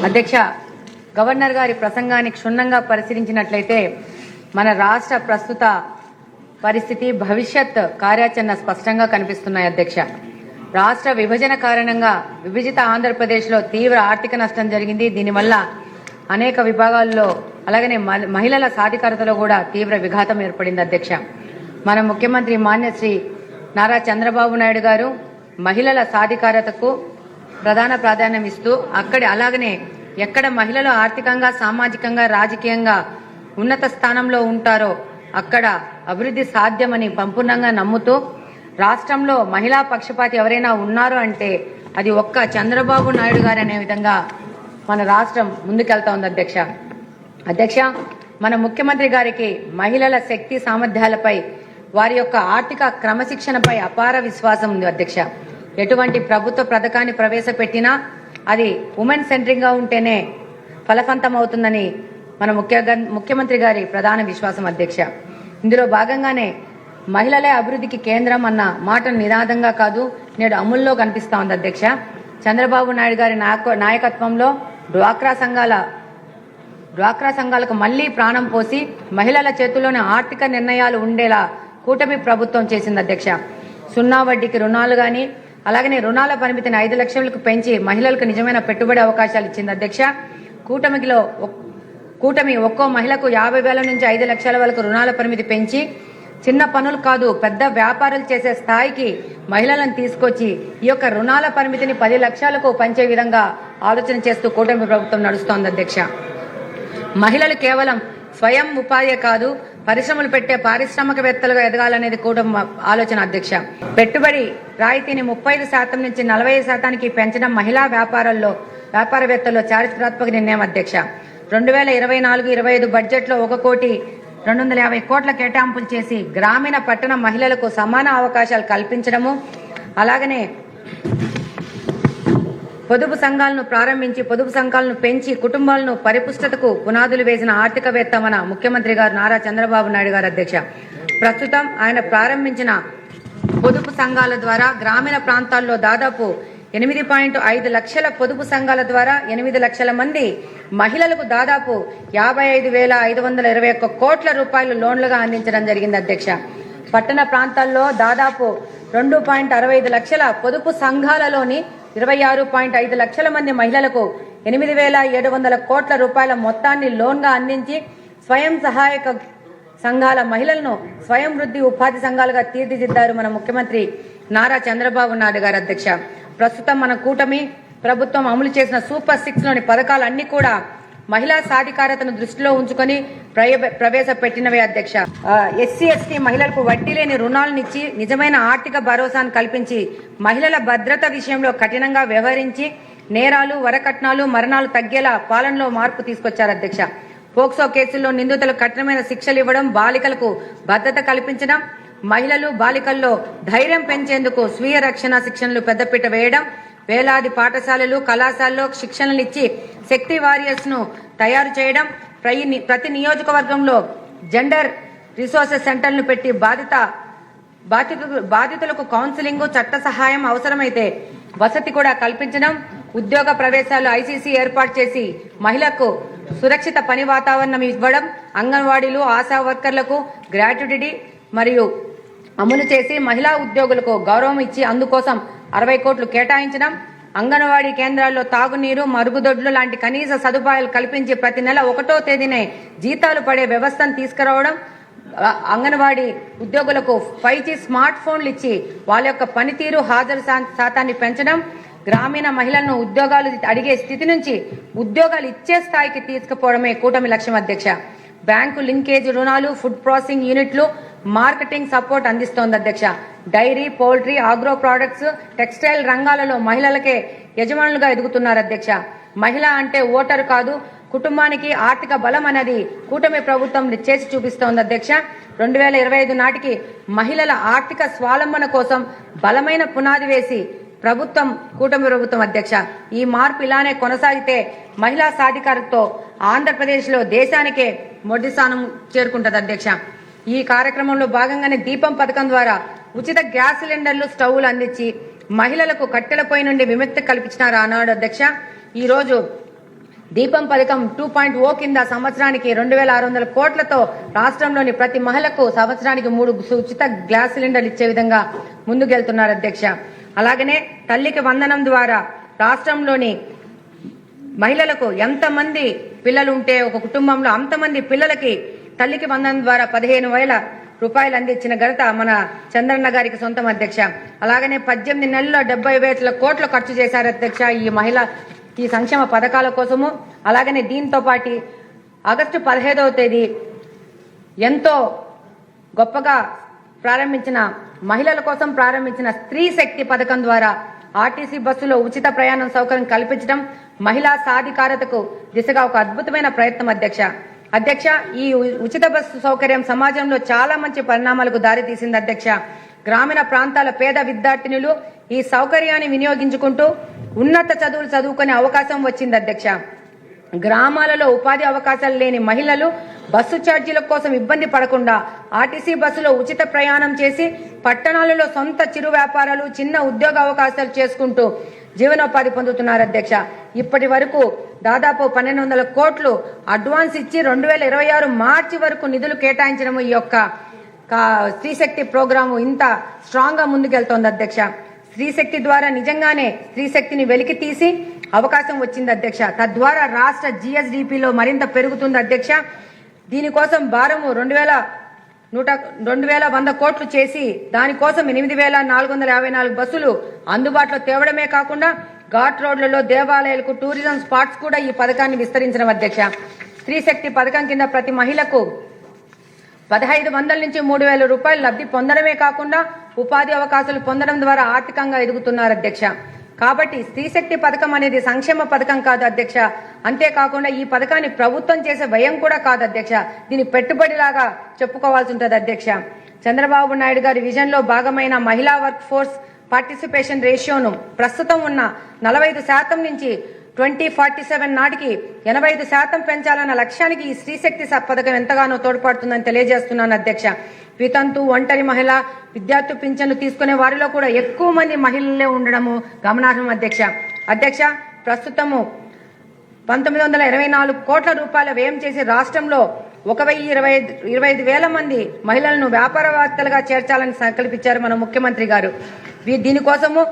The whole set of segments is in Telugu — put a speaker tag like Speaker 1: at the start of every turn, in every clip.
Speaker 1: అధ్యక్ష, గవర్నర్ గారి ప్రసంగాన్ని క్షుణ్ణంగా పరిశీలించినట్లయితే మన రాష్ట్ర ప్రస్తుత పరిస్థితి, భవిష్యత్ కార్యాచరణ స్పష్టంగా కనిపిస్తున్నాయి. అధ్యక్ష, రాష్ట్ర విభజన కారణంగా విభజిత ఆంధ్రప్రదేశ్లో తీవ్ర ఆర్థిక నష్టం జరిగింది. దీనివల్ల అనేక విభాగాల్లో అలాగనే మహిళల సాధికారతలో కూడా తీవ్ర విఘాతం ఏర్పడింది. అధ్యక్ష, మన ముఖ్యమంత్రి మాన్యశ్రీ నారా చంద్రబాబు నాయుడు గారు మహిళల సాధికారతకు ప్రధాన ప్రాధాన్యం ఇస్తూ అలాగనే ఎక్కడ మహిళలు ఆర్థికంగా, సామాజికంగా, రాజకీయంగా ఉన్నత స్థానంలో ఉంటారో అక్కడ అభివృద్ధి సాధ్యమని సంపూర్ణంగా నమ్ముతూ రాష్ట్రంలో మహిళా పక్షపాతి ఎవరైనా ఉన్నారు అంటే అది ఒక్క చంద్రబాబు నాయుడు గారు అనే విధంగా మన రాష్ట్రం ముందుకెళ్తా ఉంది. అధ్యక్ష, మన ముఖ్యమంత్రి గారికి మహిళల శక్తి సామర్థ్యాలపై, వారి యొక్క ఆర్థిక క్రమశిక్షణపై అపార విశ్వాసం ఉంది. అధ్యక్ష, ఎటువంటి ప్రభుత్వ పథకాన్ని ప్రవేశపెట్టినా అది ఉమెన్ సెంట్రింగ్ గా ఉంటేనే ఫలవంతం అవుతుందని మన ముఖ్యమంత్రి గారి ప్రధాన విశ్వాసం. అధ్యక్ష, ఇందులో భాగంగానే మహిళలే అభివృద్ధికి కేంద్రం అన్న మాట నినాదంగా కాదు, నేడు అమల్లో కనిపిస్తా ఉంది. అధ్యక్ష, చంద్రబాబు నాయుడు గారి నాయకత్వంలో డ్వాక్రా సంఘాలకు మళ్లీ ప్రాణం పోసి మహిళల చేతుల్లోనే ఆర్థిక నిర్ణయాలు ఉండేలా కూటమి ప్రభుత్వం చేసింది. అధ్యక్ష, 0 వడ్డీకి రుణాలు గాని అలాగనే రుణాల పరిమితిని 5 లక్షలకు పెంచి మహిళలకు నిజమైన పెట్టుబడి అవకాశాలు ఇచ్చింది. అధ్యక్ష, కూటమి ఒక్కో మహిళకు 50,000 నుంచి 5 లక్షల వరకు రుణాల పరిమితి పెంచి చిన్న పనులు కాదు పెద్ద వ్యాపారాలు చేసే స్థాయికి మహిళలను తీసుకొచ్చి ఈ యొక్క రుణాల పరిమితిని 10 లక్షలకు పెంచే విధంగా ఆలోచన చేస్తూ కూటమి ప్రభుత్వం నడుస్తోంది. అధ్యక్ష, మహిళలు కేవలం స్వయం ఉపాధి కాదు, పరిశ్రమలు పెట్టే పారిశ్రామికవేత్తలుగా ఎదగాలనేది కూడా ఆలోచన. అధ్యక్ష, పెట్టుబడి రాయితీని 35% నుంచి 40% పెంచడం మహిళా వ్యాపారవేత్తల్లో చారిత్రాత్మక నిర్ణయం. అధ్యక్ష, 2024-25 బడ్జెట్లో 1,250 కోట్ల కేటాయింపులు చేసి గ్రామీణ పట్టణ మహిళలకు సమాన అవకాశాలు కల్పించడము, అలాగనే పొదుపు సంఘాలను ప్రారంభించి పొదుపు సంఘాలను పెంచి కుటుంబాలను పరిపుష్టతకు పునాదులు వేసిన ఆర్థికవేత్త మన ముఖ్యమంత్రి గారు నారా చంద్రబాబు నాయుడు గారు. అధ్యక్ష, ప్రస్తుతం ఆయన ప్రారంభించిన పొదుపు సంఘాల ద్వారా గ్రామీణ ప్రాంతాల్లో దాదాపు 8.5 లక్షల పొదుపు సంఘాల ద్వారా 8 లక్షల మంది మహిళలకు దాదాపు 55,521 కోట్ల రూపాయలు లోన్లుగా అందించడం జరిగింది. అధ్యక్ష, పట్టణ ప్రాంతాల్లో దాదాపు 2.65 లక్షల పొదుపు సంఘాలలోని 26.5 లక్షల మంది మహిళలకు 8,700 కోట్ల రూపాయల మొత్తాన్ని లోన్గా అందించి స్వయం సహాయక సంఘాల మహిళలను స్వయం వృద్ధి ఉపాధి సంఘాలుగా తీర్చిదిద్దారు మన ముఖ్యమంత్రి నారా చంద్రబాబు నాయుడు గారు. అధ్యక్ష, ప్రస్తుతం మన కూటమి ప్రభుత్వం అమలు చేసిన సూపర్ 6 లోని పథకాలన్నీ కూడా మహిళా సాధికారతను దృష్టిలో ఉంచుకొని ప్రవేశపెట్టినవే. అధ్యక్ష, ఎస్సీ ఎస్టీ మహిళలకు వడ్డీ లేని రుణాలనిచ్చి నిజమైన ఆర్థిక భరోసాను కల్పించి మహిళల భద్రత విషయంలో కఠినంగా వ్యవహరించి నేరాలు, వరకట్నాలు, మరణాలు తగ్గేలా పాలనలో మార్పు తీసుకొచ్చారు. అధ్యక్ష, పోక్సో కేసుల్లో నిందితులకు కఠినమైన శిక్షలు ఇవ్వడం, బాలికలకు భద్రత కల్పించడం, మహిళలు బాలికల్లో ధైర్యం పెంచేందుకు స్వీయ రక్షణ శిక్షణలు పెద్దపీట వేయడం, వేలాది పాఠశాలలు, కళాశాలలో శిక్షణలు ఇచ్చి శక్తి వారియర్స్ ను తయారు చేయడం, ప్రతి నియోజకవర్గంలో జెండర్ రిసోర్సెస్ సెంటర్లను పెట్టి బాధితులకు కౌన్సిలింగ్, చట్ట సహాయం, అవసరమైతే వసతి కూడా కల్పించడం, ఉద్యోగ ప్రవేశాలు ఐసీసీ ఏర్పాటు చేసి మహిళలకు సురక్షిత పని వాతావరణం ఇవ్వడం, అంగన్వాడీలు, ఆశా వర్కర్లకు గ్రాట్యుటీ మరియు అమలు చేసి మహిళా ఉద్యోగులకు గౌరవం ఇచ్చి అందుకోసం 60 కోట్లు కేటాయించడం, అంగన్వాడీ కేంద్రాల్లో తాగునీరు, మరుగుదొడ్లు లాంటి కనీస సదుపాయాలు కల్పించి ప్రతి నెల 1వ తేదీనే జీతాలు పడే వ్యవస్థను తీసుకురావడం, అంగన్వాడీ ఉద్యోగులకు 5G స్మార్ట్ ఫోన్లు ఇచ్చి వాళ్ళ యొక్క పనితీరు, హాజరు శాతాన్ని పెంచడం, గ్రామీణ మహిళలను ఉద్యోగాలు అడిగే స్థితి నుంచి ఉద్యోగాలు ఇచ్చే స్థాయికి తీసుకుపోవడమే కూటమి లక్ష్యం. అధ్యక్ష, బ్యాంకు లింకేజ్ రుణాలు, ఫుడ్ ప్రాసెసింగ్ యూనిట్లు, మార్కెటింగ్ సపోర్ట్ అందిస్తోంది. అధ్యక్ష, dairy, poultry, agro products, textile రంగాలలో మహిళలకే యజమానులుగా ఎదుగుతున్నారు. అధ్యక్ష, మహిళ అంటే ఓటరు కాదు, కుటుంబానికి ఆర్థిక బలం అనేది కూటమి ప్రభుత్వం చేసి చూపిస్తోంది. అధ్యక్ష, 2025 నాటికి మహిళల ఆర్థిక స్వావలంబన కోసం బలమైన పునాది వేసి కూటమి ప్రభుత్వం. అధ్యక్ష, ఈ మార్పు ఇలానే కొనసాగితే మహిళా సాధికారతతో ఆంధ్రప్రదేశ్ లో దేశానికే మొదటి స్థానం చేరుకుంటది. అధ్యక్ష, ఈ కార్యక్రమంలో భాగంగానే దీపం పథకం ద్వారా ఉచిత గ్యాస్ సిలిండర్లు, స్టవ్లు అందించి మహిళలకు కట్టెల పొయ్యి నుండి విముక్తి కల్పించినారు ఆనాడు. అధ్యక్ష, ఈ రోజు దీపం పథకం 2.0 కింద సంవత్సరానికి 2,600 కోట్లతో రాష్ట్రంలోని ప్రతి మహిళకు సంవత్సరానికి 3 ఉచిత గ్యాస్ సిలిండర్లు ఇచ్చే విధంగా ముందుకెళ్తున్నారు అధ్యక్ష. అలాగనే తల్లికి వందనం ద్వారా రాష్ట్రంలోని మహిళలకు ఎంతమంది పిల్లలు ఉంటే ఒక కుటుంబంలో అంతమంది పిల్లలకి తల్లికి వందనం ద్వారా 15,000 రూపాయలు అందించిన ఘనత మన చంద్రన్న గారికి సొంతం అధ్యక్ష. అలాగనే 18 నెలల్లో 70,000 కోట్లు ఖర్చు చేశారు అధ్యక్ష ఈ సంక్షేమ పథకాల కోసము. అలాగనే దీంతో పాటు ఆగస్టు 15వ తేదీ ఎంతో గొప్పగా ప్రారంభించిన మహిళల కోసం ప్రారంభించిన స్త్రీ శక్తి పథకం ద్వారా ఆర్టీసీ బస్సులో ఉచిత ప్రయాణం సౌకర్యం కల్పించడం మహిళా సాధికారతకు దిశగా ఒక అద్భుతమైన ప్రయత్నం అధ్యక్ష. ఈ ఉచిత బస్సు సౌకర్యం సమాజంలో చాలా మంచి పరిణామాలకు దారితీసింది అధ్యక్ష. గ్రామీణ ప్రాంతాల పేద విద్యార్థినులు ఈ సౌకర్యాన్ని వినియోగించుకుంటూ ఉన్నత చదువులు చదువుకునే అవకాశం వచ్చింది అధ్యక్ష. గ్రామాలలో ఉపాధి అవకాశాలు లేని మహిళలు బస్సు ఛార్జీల కోసం ఇబ్బంది పడకుండా ఆర్టీసీ బస్సులో ఉచిత ప్రయాణం చేసి పట్టణాలలో సొంత చిరు వ్యాపారాలు చిన్న ఉద్యోగ అవకాశాలు చేసుకుంటూ జీవనోపాధి పొందుతున్నారు అధ్యక్ష. ఇప్పటి వరకు దాదాపు 1,200 కోట్లు అడ్వాన్స్ ఇచ్చి 2026 మార్చి వరకు నిధులు కేటాయించడం ఈ యొక్క స్త్రీశక్తి ప్రోగ్రాము ఇంత స్ట్రాంగ్ గా ముందుకెళ్తోంది అధ్యక్ష. స్త్రీశక్తి ద్వారా నిజంగానే స్త్రీశక్తిని వెలికి తీసి అవకాశం వచ్చింది అధ్యక్ష. తద్వారా రాష్ట్ర జిఎస్డిపిలో మరింత పెరుగుతుంది అధ్యక్ష. దీనికోసం భారము 2,100 కోట్లు చేసి దానికోసం 8,454 బస్సులు అందుబాటులో తేవడమే కాకుండా ఘాట్ రోడ్లలో దేవాలయాలకు టూరిజం స్పాట్స్ కూడా ఈ పథకాన్ని విస్తరించడం అధ్యక్ష. స్త్రీశక్తి పథకం కింద ప్రతి మహిళకు 1,500 నుంచి 3,000 రూపాయలు లబ్ధి పొందడమే కాకుండా ఉపాధి అవకాశాలు పొందడం ద్వారా ఆర్థికంగా ఎదుగుతున్నారు అధ్యక్ష. కాబట్టి స్త్రీశక్తి పథకం అనేది సంక్షేమ పథకం కాదు అధ్యక్ష. అంతేకాకుండా ఈ పథకాన్ని ప్రభుత్వం చేసే వ్యయం కూడా కాదు అధ్యక్ష. దీని పెట్టుబడిలాగా చెప్పుకోవాల్సి ఉంటుంది అధ్యక్ష. చంద్రబాబు నాయుడు గారి విజన్ లో భాగమైన మహిళా వర్క్ ఫోర్స్ పార్టిసిపేషన్ రేషియోను ప్రస్తుతం ఉన్న 45% నుంచి 2047 నాటికి 85% పెంచాలన్న లక్ష్యానికి ఈ స్త్రీశక్తి పథకం ఎంతగానో తోడ్పడుతుందని తెలియజేస్తున్నాను అధ్యక్ష. వితంతు ఒంటరి మహిళ విద్యార్థి పింఛన్లు తీసుకునే వారిలో కూడా ఎక్కువ మంది మహిళలే ఉండడము గమనార్హం అధ్యక్ష. ప్రస్తుతము 1,924 కోట్ల రూపాయల వ్యయం చేసి రాష్ట్రంలో 1,25,000 మంది మహిళలను వ్యాపారవేత్తలుగా చేర్చాలని సంకల్పించారు మన ముఖ్యమంత్రి గారు. దీనికోసము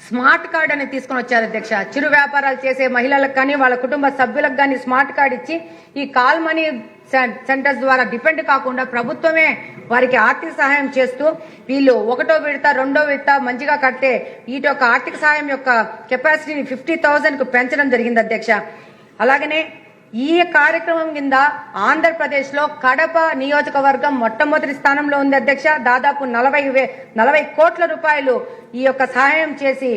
Speaker 1: స్మార్ట్ కార్డ్ అనేది తీసుకుని వచ్చారు అధ్యక్ష. చిరు వ్యాపారాలు చేసే మహిళలకు కానీ వాళ్ళ కుటుంబ సభ్యులకు కానీ స్మార్ట్ కార్డ్ ఇచ్చి ఈ కాల్ మనీ సెంటర్స్ ద్వారా డిపెండ్ కాకుండా ప్రభుత్వమే వారికి ఆర్థిక సహాయం చేస్తూ వీళ్ళు 1వ విడత 2వ విడత మంచిగా కడితే వీటి యొక్క ఆర్థిక సహాయం యొక్క కెపాసిటీని 50,000 కు పెంచడం జరిగింది అధ్యక్ష. అలాగనే ఈ కార్యక్రమం కింద ఆంధ్రప్రదేశ్ లో కడప నియోజకవర్గం మొట్టమొదటి స్థానంలో ఉంది అధ్యక్ష. దాదాపు 40 కోట్ల రూపాయలు ఈ యొక్క సహాయం చేసి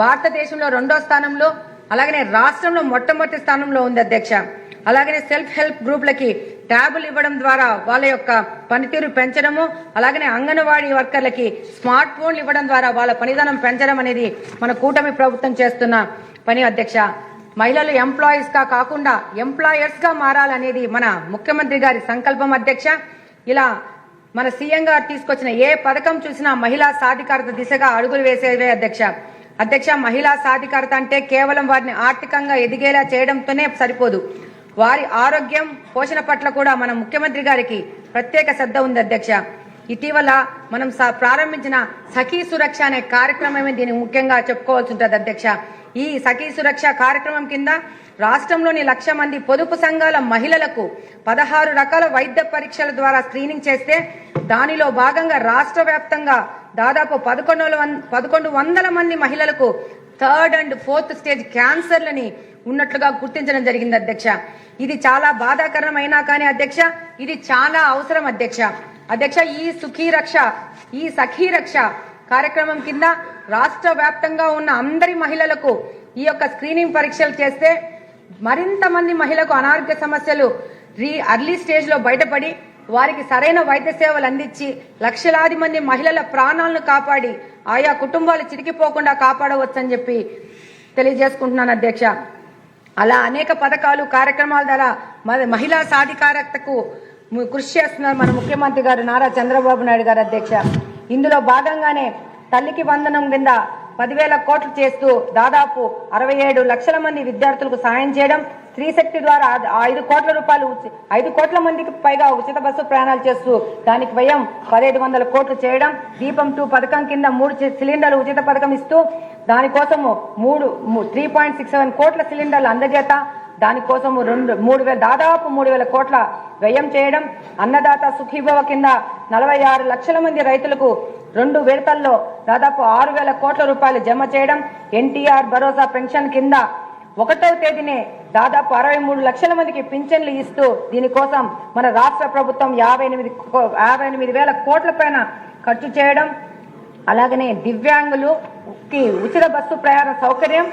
Speaker 1: భారతదేశంలో 2వ స్థానంలో అలాగనే రాష్ట్రంలో మొట్టమొదటి స్థానంలో ఉంది అధ్యక్ష. అలాగనే సెల్ఫ్ హెల్ప్ గ్రూప్లకి ట్యాబులు ఇవ్వడం ద్వారా వాళ్ళ యొక్క పనితీరు పెంచడము, అలాగనే అంగన్వాడీ వర్కర్లకి స్మార్ట్ ఫోన్లు ఇవ్వడం ద్వారా వాళ్ళ పనితనం పెంచడం అనేది మన కూటమి ప్రభుత్వం చేస్తున్న పని అధ్యక్ష. మహిళలు ఎంప్లాయీస్ గా కాకుండా ఎంప్లాయర్స్ గా మారాలనేది మన ముఖ్యమంత్రి గారి సంకల్పం అధ్యక్ష. ఇలా మన సీఎం గారు తీసుకొచ్చిన ఏ పథకం చూసినా మహిళా సాధికారత దిశగా అడుగులు వేసేవే అధ్యక్ష. మహిళా సాధికారత అంటే కేవలం వారిని ఆర్థికంగా ఎదిగేలా చేయడంతోనే సరిపోదు. వారి ఆరోగ్యం పోషణ పట్ల కూడా మన ముఖ్యమంత్రి గారికి ప్రత్యేక శ్రద్ధ ఉంది అధ్యక్ష. ఇటీవల మనం ప్రారంభించిన సఖీ సురక్ష అనే కార్యక్రమమే దీన్ని ముఖ్యంగా చెప్పుకోవాల్సి ఉంటుంది అధ్యక్ష. ఈ సఖీ సురక్ష కార్యక్రమం కింద రాష్ట్రంలోని 1,00,000 మంది పొదుపు సంఘాల మహిళలకు 16 రకాల వైద్య పరీక్షల ద్వారా స్క్రీనింగ్ చేస్తే దానిలో భాగంగా రాష్ట్ర వ్యాప్తంగా దాదాపు 1,100 మంది మహిళలకు 3rd and 4th స్టేజ్ క్యాన్సర్లని ఉన్నట్లుగా గుర్తించడం జరిగింది అధ్యక్ష. ఇది చాలా బాధాకరమైనా కానీ అధ్యక్ష ఇది చాలా అవసరం అధ్యక్ష. ఈ సఖీ రక్ష కార్యక్రమం కింద రాష్ట్ర వ్యాప్తంగా ఉన్న అందరి మహిళలకు ఈ యొక్క స్క్రీనింగ్ పరీక్షలు చేస్తే మరింత మంది మహిళలకు అనారోగ్య సమస్యలు అర్లీ స్టేజ్ లో బయటపడి వారికి సరైన వైద్య సేవలు అందించి లక్షలాది మంది మహిళల ప్రాణాలను కాపాడి ఆయా కుటుంబాలు చిరికిపోకుండా కాపాడవచ్చని చెప్పి తెలియజేసుకుంటున్నాను అధ్యక్ష. అలా అనేక పథకాలు కార్యక్రమాల ద్వారా మహిళా సాధికారతకు కృషి చేస్తున్నారు మన ముఖ్యమంత్రి గారు నారా చంద్రబాబు నాయుడు గారు అధ్యక్ష. ఇందులో భాగంగానే తల్లికి వందనం కింద 10,000 కోట్లు చేస్తూ దాదాపు 67 లక్షల మంది విద్యార్థులకు సాయం చేయడం, స్త్రీ శక్తి ద్వారా 5 కోట్ల రూపాయలు 5 కోట్ల మందికి పైగా ఉచిత బస్సు ప్రయాణాలు చేస్తూ దానికి వ్యయం 1,500 కోట్లు చేయడం, దీపం 2 పథకం కింద 3 సిలిండర్లు ఉచిత పథకం ఇస్తూ దానికోసము 3.67 కోట్ల సిలిండర్లు అందజేత, దానికోసము దాదాపు 3,000 కోట్ల వ్యయం చేయడం, అన్నదాత సుఖీభవ కింద 46 లక్షల మంది రైతులకు 2 విడతల్లో దాదాపు 6,000 కోట్ల రూపాయలు జమ చేయడం, ఎన్టీఆర్ భరోసా పెన్షన్ కింద 1వ తేదీనే దాదాపు 63 లక్షల మందికి పింఛన్లు ఇస్తూ దీనికోసం మన రాష్ట్ర ప్రభుత్వం 58,000 కోట్ల పైన ఖర్చు చేయడం, అలాగనే దివ్యాంగులకి ఉచిత బస్సు ప్రయాణ సౌకర్యం,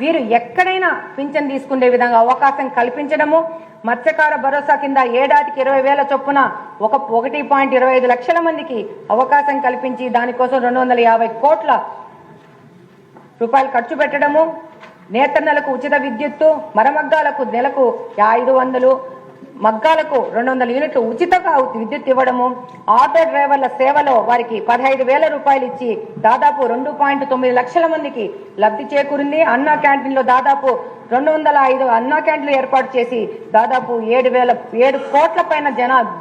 Speaker 1: వీరు ఎక్కడైనా పింఛన్ తీసుకునే విధంగా అవకాశం కల్పించడము, మత్స్యకార భరోసా కింద ఏడాదికి 20,000 చొప్పున 1.25 లక్షల మందికి అవకాశం కల్పించి దానికోసం 250 కోట్ల రూపాయలు ఖర్చు పెట్టడము, నేతన్నలకు ఉచిత విద్యుత్తు, మరమగ్గాలకు నెలకు 500, మగ్గాలకు 200 యూనిట్లు ఉచితంగా విద్యుత్ ఇవ్వడము, ఆటో డ్రైవర్ల సేవలో వారికి 15,000 రూపాయలు ఇచ్చి దాదాపు 2.9 లక్షల మందికి లబ్ధి చేకూరింది. అన్నా క్యాంటీన్లో దాదాపు 205 అన్నా క్యాంటీన్లు ఏర్పాటు చేసి దాదాపు 7 కోట్ల పైన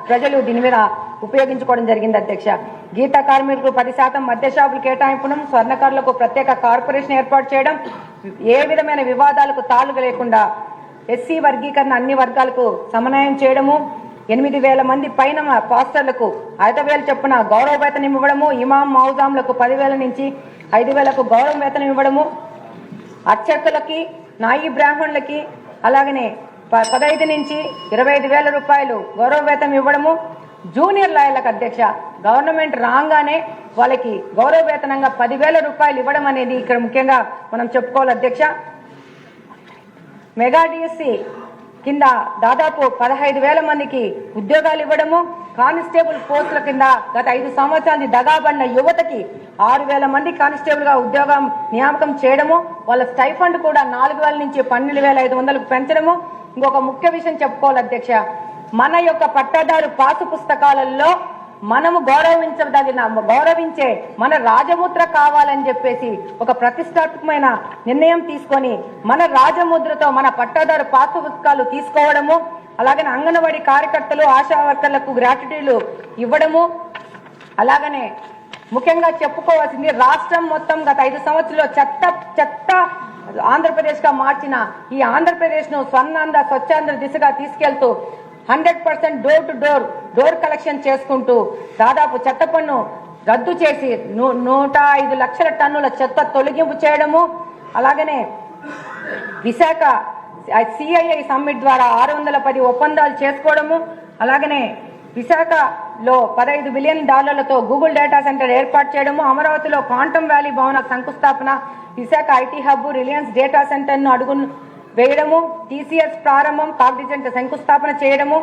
Speaker 1: ప్రజలు దీని మీద ఉపయోగించుకోవడం జరిగింది అధ్యక్ష. గీత కార్మికులకు 10% మద్య షాపులు కేటాయింపడం, స్వర్ణకారులకు ప్రత్యేక కార్పొరేషన్ ఏర్పాటు చేయడం, ఏ విధమైన వివాదాలకు తాళుగా లేకుండా ఎస్సీ వర్గీకరణ అన్ని వర్గాలకు సమన్వయం చేయడము, 8,000 మంది పైన పాస్టర్లకు 5,000 చొప్పున గౌరవ వేతనం ఇవ్వడము, ఇమాం మౌజాంలకు 10,000 నుంచి 5,000కు గౌరవ వేతనం ఇవ్వడము, అర్చకులకి నాయి బ్రాహ్మణులకి అలాగనే 15 నుంచి 25,000 రూపాయలు గౌరవ వేతనం ఇవ్వడము, జూనియర్ లాయర్లకు అధ్యక్ష గవర్నమెంట్ రాగానే వాళ్ళకి గౌరవ వేతనంగా 10,000 రూపాయలు ఇవ్వడం అనేది ఇక్కడ ముఖ్యంగా మనం చెప్పుకోవాలి అధ్యక్ష. మెగా డిఎస్సి కింద దాదాపు 15,000 మందికి ఉద్యోగాలు ఇవ్వడము, కానిస్టేబుల్ పోస్టుల కింద గత 5 సంవత్సరాల దగాబడిన యువతకి 6,000 మంది కానిస్టేబుల్ గా ఉద్యోగం నియామకం చేయడము, వాళ్ళ స్టైఫండ్ కూడా 4,000 నుంచి 12,500కు పెంచడము. ఇంకొక ముఖ్య విషయం చెప్పుకోవాలి అధ్యక్ష, మన యొక్క పట్టాదారు పాసు పుస్తకాలలో మనము గౌరవించే మన రాజముద్ర కావాలని చెప్పేసి ఒక ప్రతిష్టాత్మకమైన నిర్ణయం తీసుకొని మన రాజముద్రతో మన పట్టాదారు పాసు పుస్తకాలు తీసుకోవడము, అలాగనే అంగన్వాడీ కార్యకర్తలు ఆశా వర్కర్లకు గ్రాట్యుటీలు ఇవ్వడము, అలాగనే ముఖ్యంగా చెప్పుకోవాల్సింది రాష్ట్రం మొత్తం గత 5 సంవత్సరాల్లో చెత్త ఆంధ్రప్రదేశ్ గా మార్చిన ఈ ఆంధ్రప్రదేశ్ ను స్వచ్ఛాంధ్ర దిశగా తీసుకెళ్తూ 100% డోర్ కలెక్షన్ చేసుకుంటూ దాదాపు చెత్త పన్ను రద్దు చేసి 105 లక్షల టన్నుల చెత్త తొలగింపు చేయడము, అలాగనే విశాఖ సిఐఐ సమ్మిట్ ద్వారా 610 ఒప్పందాలు చేసుకోవడము, అలాగనే విశాఖలో $15 బిలియన్ గూగుల్ డేటా సెంటర్ ఏర్పాటు చేయడము, అమరావతిలో క్వాంటమ్ వ్యాలీ భవన శంకుస్థాపన, Visakha IT hub, Reliance data centre ను అడుగు వేయడము, టీసీఎస్ ప్రారంభం, కాగ్నిజెంట్ శంకుస్థాపన చేయడము,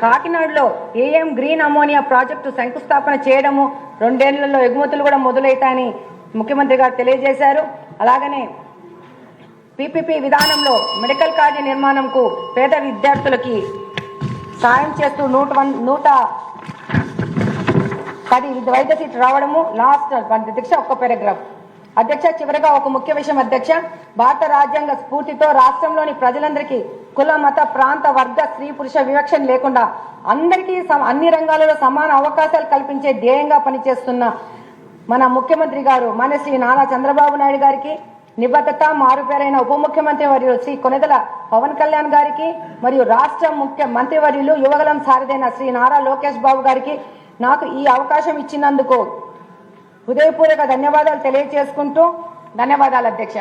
Speaker 1: కాకినాడలో ఏఎం గ్రీన్ అమోనియా ప్రాజెక్టు శంకుస్థాపన చేయడము, 2 ఏళ్లలో ఎగుమతులు కూడా మొదలవుతాయని ముఖ్యమంత్రి గారు తెలియజేశారు. అలాగనే పీపీపీ విధానంలో మెడికల్ కాలేజీ నిర్మాణంకు పేద విద్యార్థులకి సాయం చేస్తూ 110 వైద్య సీట్లు రావడము. లాస్ట్ అధ్యక్ష ఒక్క పారాగ్రాఫ్ అధ్యక్ష, చివరిగా ఒక ముఖ్య విషయం అధ్యక్ష, భారత రాజ్యాంగ స్ఫూర్తితో రాష్ట్రంలోని ప్రజలందరికీ కుల మత ప్రాంత వర్గ స్త్రీ పురుష వివక్షణ లేకుండా అందరికీ అన్ని రంగాలలో సమాన అవకాశాలు కల్పించే ధ్యేయంగా పనిచేస్తున్న మన ముఖ్యమంత్రి గారు మన శ్రీ నారా చంద్రబాబు నాయుడు గారికి, నిబద్ధత మారుపేరైన ఉప ముఖ్యమంత్రి వర్యులు శ్రీ కొనిదెల పవన్ కళ్యాణ్ గారికి, మరియు రాష్ట్ర ముఖ్య మంత్రివర్యులు యువగలం సారథైన శ్రీ నారా లోకేష్ బాబు గారికి నాకు ఈ అవకాశం ఇచ్చినందుకు హృదయపూర్వక ధన్యవాదాలు తెలియజేసుకుంటూ ధన్యవాదాలు అధ్యక్ష.